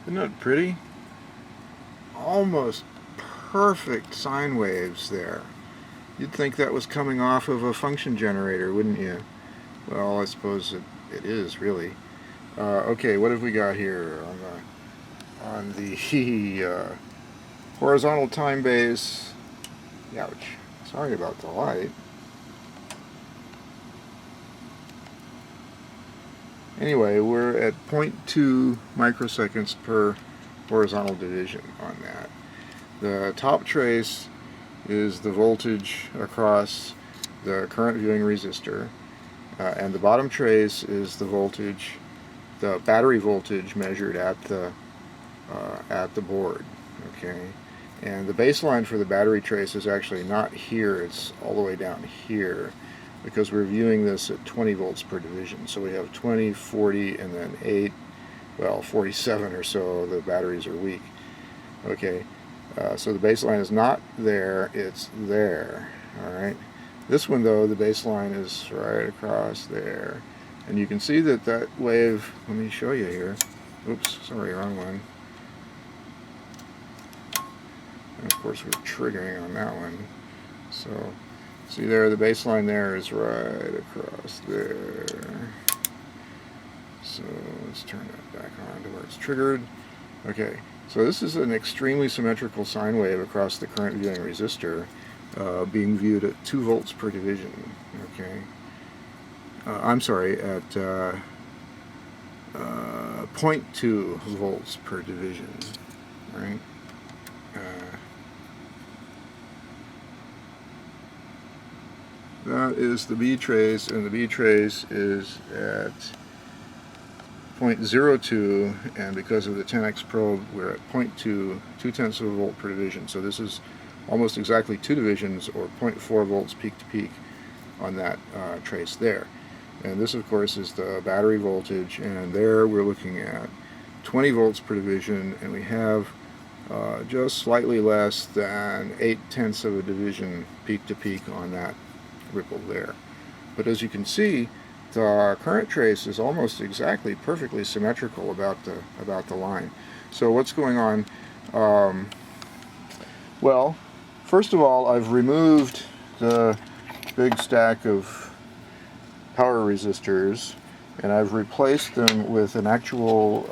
Isn't that pretty? Almost perfect sine waves there. You'd think that was coming off of a function generator, wouldn't you? Well, I suppose it is, really. Okay, what have we got here on the horizontal time base? Ouch. Sorry about the light. Anyway, we're at 0.2 microseconds per horizontal division on that. The top trace is the voltage across the current viewing resistor, and the bottom trace is the voltage, the battery voltage measured at the board. Okay, and the baseline for the battery trace is actually not here; it's all the way down here, because we're viewing this at 20 volts per division. So we have 20, 40, and then 8, well, 47 or so. The batteries are weak. Okay, so the baseline is not there, it's there. Alright, this one though, the baseline is right across there. And you can see that that wave, let me show you here. Oops, sorry, wrong one. And of course we're triggering on that one. So, see there, the baseline there is right across there. So let's turn that back on to where it's triggered. Okay, so this is an extremely symmetrical sine wave across the current viewing resistor, being viewed at 2 volts per division. Okay, I'm sorry, at 0.2 volts per division. Right. That is the B trace, and the B trace is at 0.02, and because of the 10x probe, we're at 0.2, 0.2 of a volt per division. So this is almost exactly 2 divisions, or 0.4 volts peak to peak on that trace there. And this, of course, is the battery voltage, and there we're looking at 20 volts per division, and we have just slightly less than 0.8 of a division peak to peak on that ripple there. But as you can see, the current trace is almost exactly perfectly symmetrical about the line. So what's going on? Well, first of all, I've removed the big stack of power resistors, and I've replaced them with an actual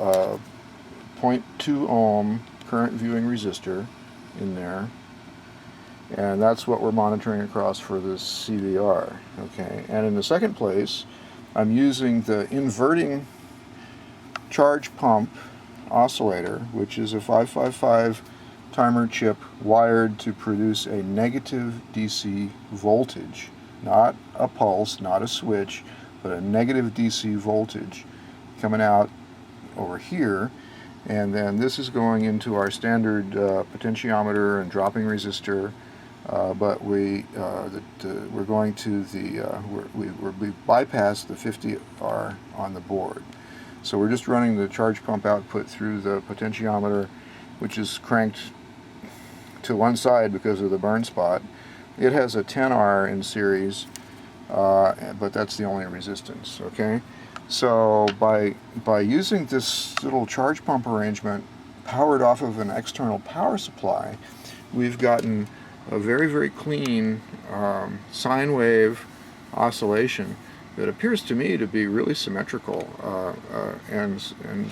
0.2 ohm current viewing resistor in there. And that's what we're monitoring across for this CVR. Okay, and in the second place, I'm using the inverting charge pump oscillator, which is a 555 timer chip wired to produce a negative DC voltage. Not a pulse, not a switch, but a negative DC voltage coming out over here. And then this is going into our standard potentiometer and dropping resistor. But we bypassed the 50R on the board. So we're just running the charge pump output through the potentiometer, which is cranked to one side because of the burn spot. It has a 10R in series, but that's the only resistance. Okay, so by using this little charge pump arrangement powered off of an external power supply, we've gotten a very, very clean sine wave oscillation that appears to me to be really symmetrical, and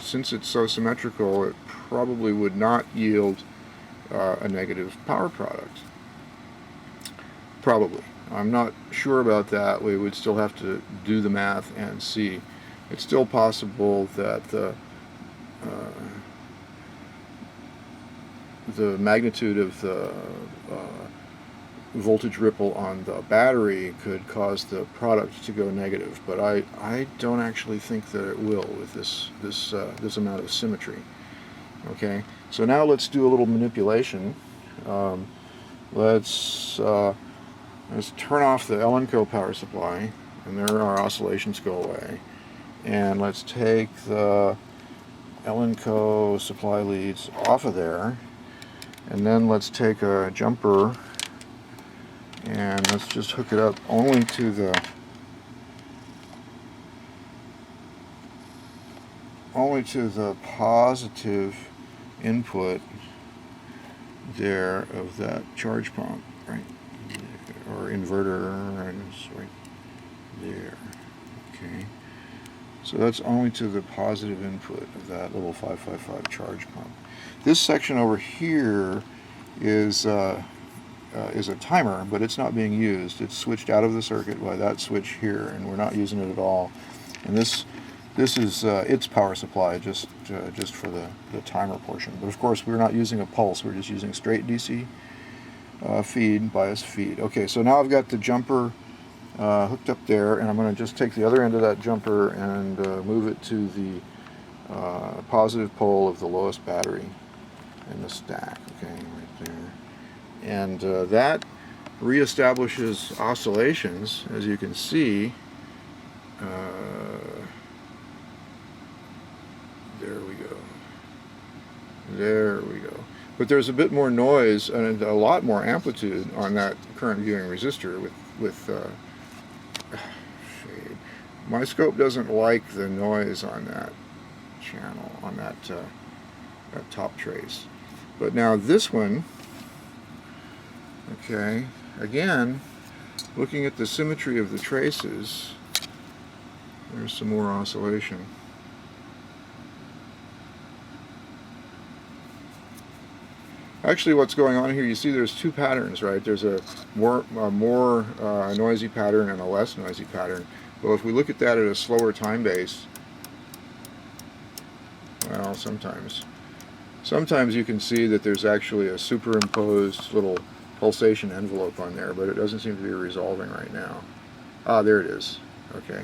since it's so symmetrical, it probably would not yield a negative power product. Probably. I'm not sure about that. We would still have to do the math and see. It's still possible that the magnitude of the voltage ripple on the battery could cause the product to go negative, but I don't actually think that it will with this amount of symmetry. Okay, so now let's do a little manipulation. Let's turn off the L&Co power supply, and there our oscillations go away. And let's take the L&Co supply leads off of there, and then let's take a jumper and let's just hook it up only to the positive input there of that charge pump, right? Or inverter, and it's right there. Okay. So that's only to the positive input of that little 555 charge pump. This section over here is a timer, but it's not being used. It's switched out of the circuit by that switch here, and we're not using it at all. And this is its power supply, just for the timer portion. But of course, we're not using a pulse. We're just using straight DC feed, bias feed. Okay, so now I've got the jumper hooked up there, and I'm going to just take the other end of that jumper and move it to the positive pole of the lowest battery in the stack. Okay, right there. And that reestablishes oscillations, as you can see. There we go. There we go. But there's a bit more noise and a lot more amplitude on that current viewing resistor with shade. My scope doesn't like the noise on that channel, on that top trace. But now this one, okay, again, looking at the symmetry of the traces, there's some more oscillation. Actually, what's going on here, you see there's two patterns, right? There's a more noisy pattern and a less noisy pattern. Well, if we look at that at a slower time base, well, sometimes you can see that there's actually a superimposed little pulsation envelope on there, but it doesn't seem to be resolving right now. Ah, there it is. Okay,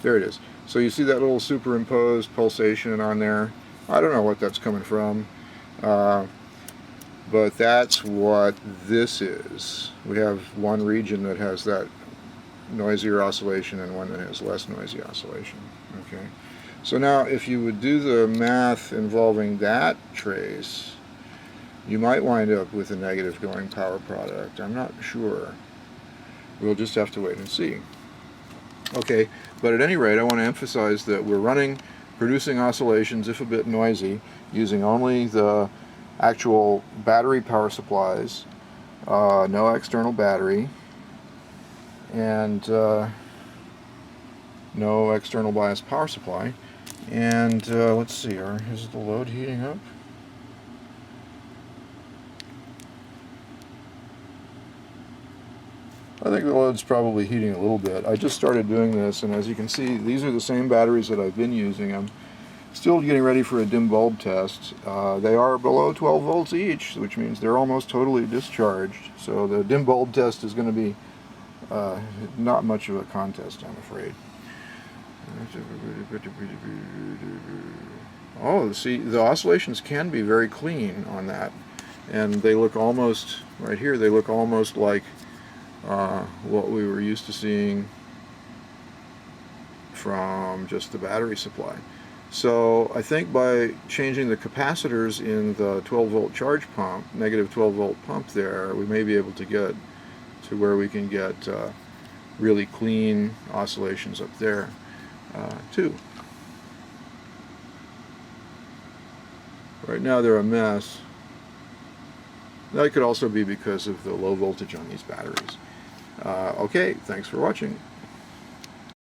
there it is. So you see that little superimposed pulsation on there. I don't know what that's coming from. But that's what this is. We have one region that has that noisier oscillation and one that has less noisy oscillation. Okay. So now if you would do the math involving that trace, you might wind up with a negative going power product. I'm not sure. We'll just have to wait and see. Okay, but at any rate, I want to emphasize that we're producing oscillations, if a bit noisy, using only the actual battery power supplies, no external battery, and no external bias power supply. And let's see, is the load heating up? I think the load's probably heating a little bit. I just started doing this, and as you can see, these are the same batteries that I've been using. I'm still getting ready for a dim bulb test. They are below 12 volts each, which means they're almost totally discharged. So the dim bulb test is going to be not much of a contest, I'm afraid. Oh, see, the oscillations can be very clean on that. And they look almost, right here, they look almost like what we were used to seeing from just the battery supply. So I think by changing the capacitors in the 12 volt charge pump, negative 12 volt pump there, we may be able to get to where we can get really clean oscillations up there too. Right now they're a mess. That could also be because of the low voltage on these batteries. Okay, thanks for watching.